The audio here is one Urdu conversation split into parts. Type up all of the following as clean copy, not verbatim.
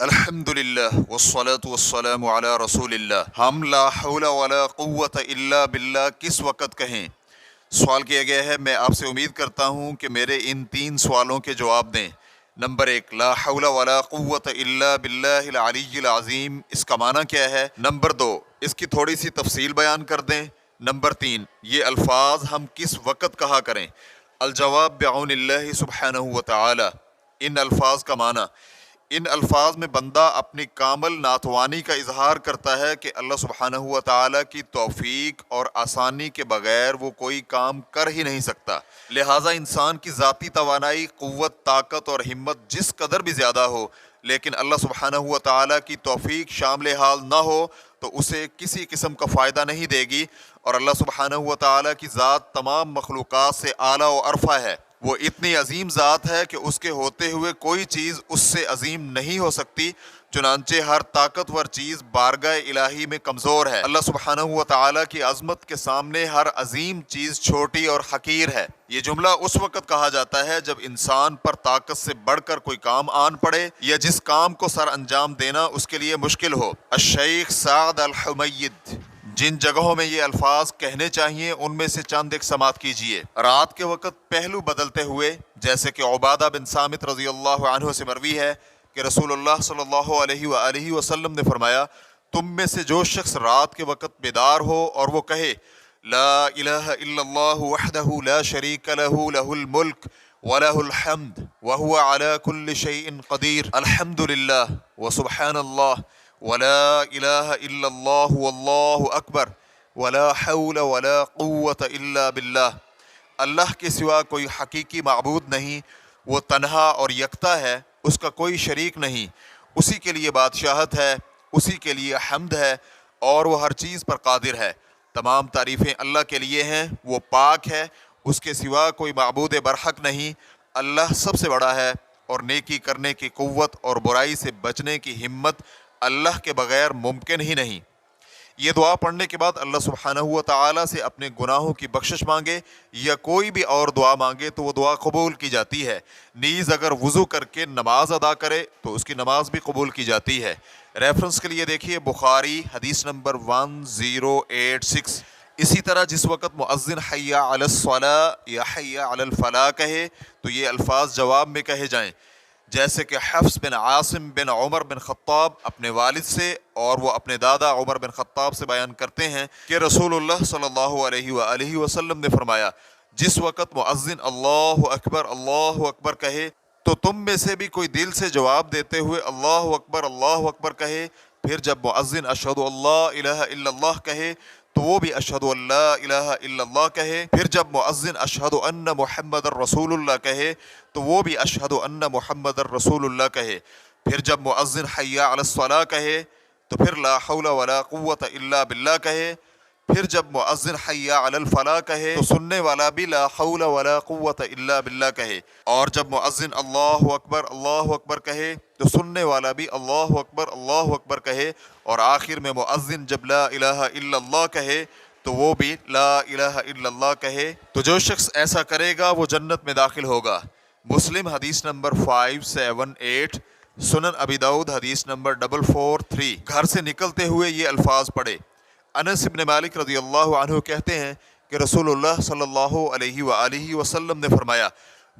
الحمدللہ والصلاة والسلام علی رسول اللہ۔ ہم لا حول ولا قوت الا باللہ کس وقت کہیں؟ سوال کیا گیا ہے، میں آپ سے امید کرتا ہوں کہ میرے ان 3 سوالوں کے جواب دیں۔ نمبر 1، لا حول ولا قوت الا باللہ العلی العظیم، اس کا معنی کیا ہے؟ نمبر 2، اس کی تھوڑی سی تفصیل بیان کر دیں۔ نمبر 3، یہ الفاظ ہم کس وقت کہا کریں؟ الجواب بعون اللہ سبحانہ وتعالی۔ ان الفاظ کا معنی: ان الفاظ میں بندہ اپنی کامل ناتوانی کا اظہار کرتا ہے کہ اللہ سبحانہ و تعالیٰ کی توفیق اور آسانی کے بغیر وہ کوئی کام کر ہی نہیں سکتا۔ لہٰذا انسان کی ذاتی توانائی، قوت، طاقت اور ہمت جس قدر بھی زیادہ ہو، لیکن اللہ سبحانہ و تعالیٰ کی توفیق شامل حال نہ ہو تو اسے کسی قسم کا فائدہ نہیں دے گی، اور اللہ سبحانہ و تعالیٰ کی ذات تمام مخلوقات سے اعلیٰ و ارفع ہے۔ وہ اتنی عظیم ذات ہے کہ اس کے ہوتے ہوئے کوئی چیز اس سے عظیم نہیں ہو سکتی، چنانچہ ہر طاقتور چیز بارگاہ الہی میں کمزور ہے۔ اللہ سبحانہ و تعالیٰ کی عظمت کے سامنے ہر عظیم چیز چھوٹی اور حقیر ہے۔ یہ جملہ اس وقت کہا جاتا ہے جب انسان پر طاقت سے بڑھ کر کوئی کام آن پڑے یا جس کام کو سر انجام دینا اس کے لیے مشکل ہو۔ الشیخ سعد الحمید۔ جن جگہوں میں یہ الفاظ کہنے چاہیے ان میں سے چند ایک سماعت کیجیے۔ رات کے وقت پہلو بدلتے ہوئے، جیسے کہ عبادہ بن صامت رضی اللہ عنہ سے مروی ہے کہ رسول اللہ صلی اللہ علیہ وآلہ وسلم نے فرمایا، تم میں سے جو شخص رات کے وقت بیدار ہو اور وہ کہے لا الہ الا اللہ وحدہ لا شریک لہ لہ الملک وَلَهُ الْحَمْدُ وَهُوَ عَلَى كُلِّ شَيْءٍ قَدِيرٌ الحمد للہ وسبحان اللہ ولا الہ الا اللہ واللہ اکبر ولا حول ولا قوت الا باللہ۔ اللہ کے سوا کوئی حقیقی معبود نہیں، وہ تنہا اور یکتا ہے، اس کا کوئی شریک نہیں، اسی کے لیے بادشاہت ہے، اسی کے لیے حمد ہے، اور وہ ہر چیز پر قادر ہے۔ تمام تعریفیں اللہ کے لیے ہیں، وہ پاک ہے، اس کے سوا کوئی معبود برحق نہیں۔ اللہ سب سے بڑا ہے، اور نیکی کرنے کی قوت اور برائی سے بچنے کی ہمت اللہ کے بغیر ممکن ہی نہیں۔ یہ دعا پڑھنے کے بعد اللہ سبحانہ و تعالیٰ سے اپنے گناہوں کی بخشش مانگے یا کوئی بھی اور دعا مانگے تو وہ دعا قبول کی جاتی ہے۔ نیز اگر وضو کر کے نماز ادا کرے تو اس کی نماز بھی قبول کی جاتی ہے۔ ریفرنس کے لیے دیکھیے بخاری حدیث نمبر 1086۔ اسی طرح جس وقت مؤذن حی علی الصلاۃ یا حی علی الفلاح کہے تو یہ الفاظ جواب میں کہے جائیں، جیسے کہ حفص بن عاصم بن عمر بن خطاب اپنے والد سے اور وہ اپنے دادا عمر بن خطاب سے بیان کرتے ہیں کہ رسول اللہ صلی اللہ علیہ وآلہ وسلم نے فرمایا، جس وقت مؤذن اللہ اکبر کہے تو تم میں سے بھی کوئی دل سے جواب دیتے ہوئے اللہ اکبر کہے، پھر جب مؤذن اشہد اللہ الہ الا اللہ کہے تو وہ بھی اشہد اللہ الہ الا اللہ کہے، پھر جب مؤذن اشہد ان محمد الرسول اللہ کہے تو وہ بھی اشہد ان محمد الرسول اللہ کہے، پھر جب مؤذن حی علی الصلاۃ کہے تو پھر لا حول ولا قوت الا باللہ کہے، پھر جب مؤذن حی علی الفلاح کہے تو سننے والا بھی لا حول ولا قوت الا باللہ کہے، اور جب مؤذن اللہ اکبر کہے تو سننے والا بھی اللہ اکبر کہے، اور آخر میں مؤذن جب لا الہ الا اللہ کہے تو وہ بھی لا الہ الا اللہ کہے۔ تو جو شخص ایسا کرے گا وہ جنت میں داخل ہوگا۔ مسلم حدیث نمبر 578، سنن ابی داؤد حدیث نمبر 443۔ گھر سے نکلتے ہوئے یہ الفاظ پڑھے۔ انس بن مالک رضی اللہ عنہ کہتے ہیں کہ رسول اللہ صلی اللہ علیہ وآلہ وسلم نے فرمایا،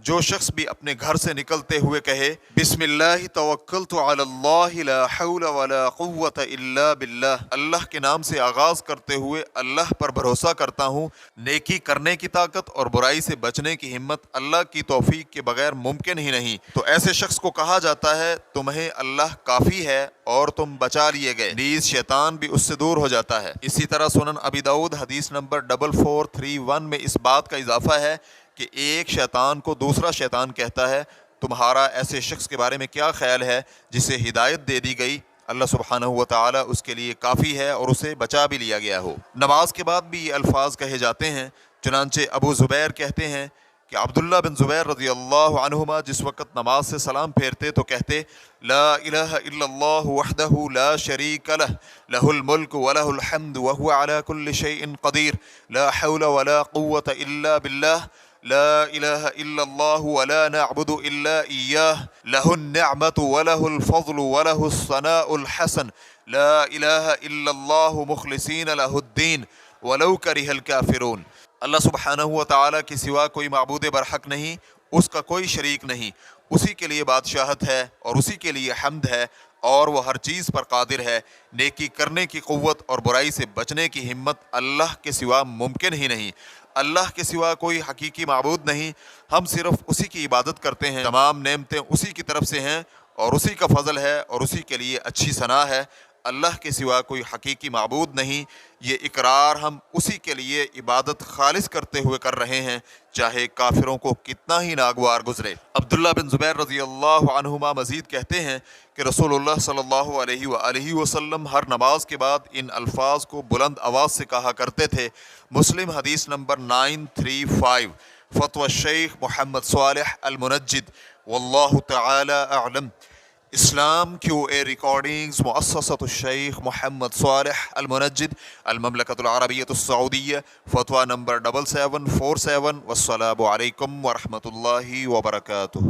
جو شخص بھی اپنے گھر سے نکلتے ہوئے کہے بسم اللہ توکلت علی اللہ لا حول ولا قوت الا باللہ، اللہ کے نام سے آغاز کرتے ہوئے اللہ پر بھروسہ کرتا ہوں، نیکی کرنے کی طاقت اور برائی سے بچنے کی ہمت اللہ کی توفیق کے بغیر ممکن ہی نہیں، تو ایسے شخص کو کہا جاتا ہے تمہیں اللہ کافی ہے اور تم بچا لیے گئے، نیز شیطان بھی اس سے دور ہو جاتا ہے۔ اسی طرح سنن ابی داؤد حدیث نمبر 4431 میں اس بات کا اضافہ ہے کہ ایک شیطان کو دوسرا شیطان کہتا ہے تمہارا ایسے شخص کے بارے میں کیا خیال ہے جسے ہدایت دے دی گئی، اللہ سبحانہ و تعالیٰ اس کے لیے کافی ہے اور اسے بچا بھی لیا گیا ہو۔ نماز کے بعد بھی یہ الفاظ کہے جاتے ہیں، چنانچہ ابو زبیر کہتے ہیں کہ عبداللہ بن زبیر رضی اللہ عنہما جس وقت نماز سے سلام پھیرتے تو کہتے لا الہ الا اللہ وحدہ لا شریک لہ لہ الملک ولہ الحمد وہو علی کل شیء قدیر لا حول ولا قوت الا باللہ لا الہ الا اللہ ولا نعبد الا ایاہ لہ النعمت ولہ الفضل ولہ الثناء الحسن لا الہ الا اللہ مخلصین لہ الدین ولو کرہ الکافرون۔ اللہ سبحانہ و تعالیٰ کے سوا کوئی معبود برحق نہیں، اس کا کوئی شریک نہیں، اسی کے لیے بادشاہت ہے اور اسی کے لیے حمد ہے، اور وہ ہر چیز پر قادر ہے۔ نیکی کرنے کی قوت اور برائی سے بچنے کی ہمت اللہ کے سوا ممکن ہی نہیں۔ اللہ کے سوا کوئی حقیقی معبود نہیں، ہم صرف اسی کی عبادت کرتے ہیں، تمام نعمتیں اسی کی طرف سے ہیں اور اسی کا فضل ہے اور اسی کے لیے اچھی ثنا ہے۔ اللہ کے سوا کوئی حقیقی معبود نہیں، یہ اقرار ہم اسی کے لیے عبادت خالص کرتے ہوئے کر رہے ہیں، چاہے کافروں کو کتنا ہی ناگوار گزرے۔ عبداللہ بن زبیر رضی اللہ عنہما مزید کہتے ہیں کہ رسول اللہ صلی اللہ علیہ وآلہ وسلم ہر نماز کے بعد ان الفاظ کو بلند آواز سے کہا کرتے تھے۔ مسلم حدیث نمبر 935۔ فتوی الشیخ محمد صالح المنجد، واللہ تعالی اعلم۔ اسلام کیو اے ریکارڈنگز، مؤسسۃ الشیخ محمد صالح المنجد، المملکۃ العربیۃ السعودیہ، فتویٰ نمبر 7747۔ والسلام علیکم ورحمۃ اللہ وبرکاتہ۔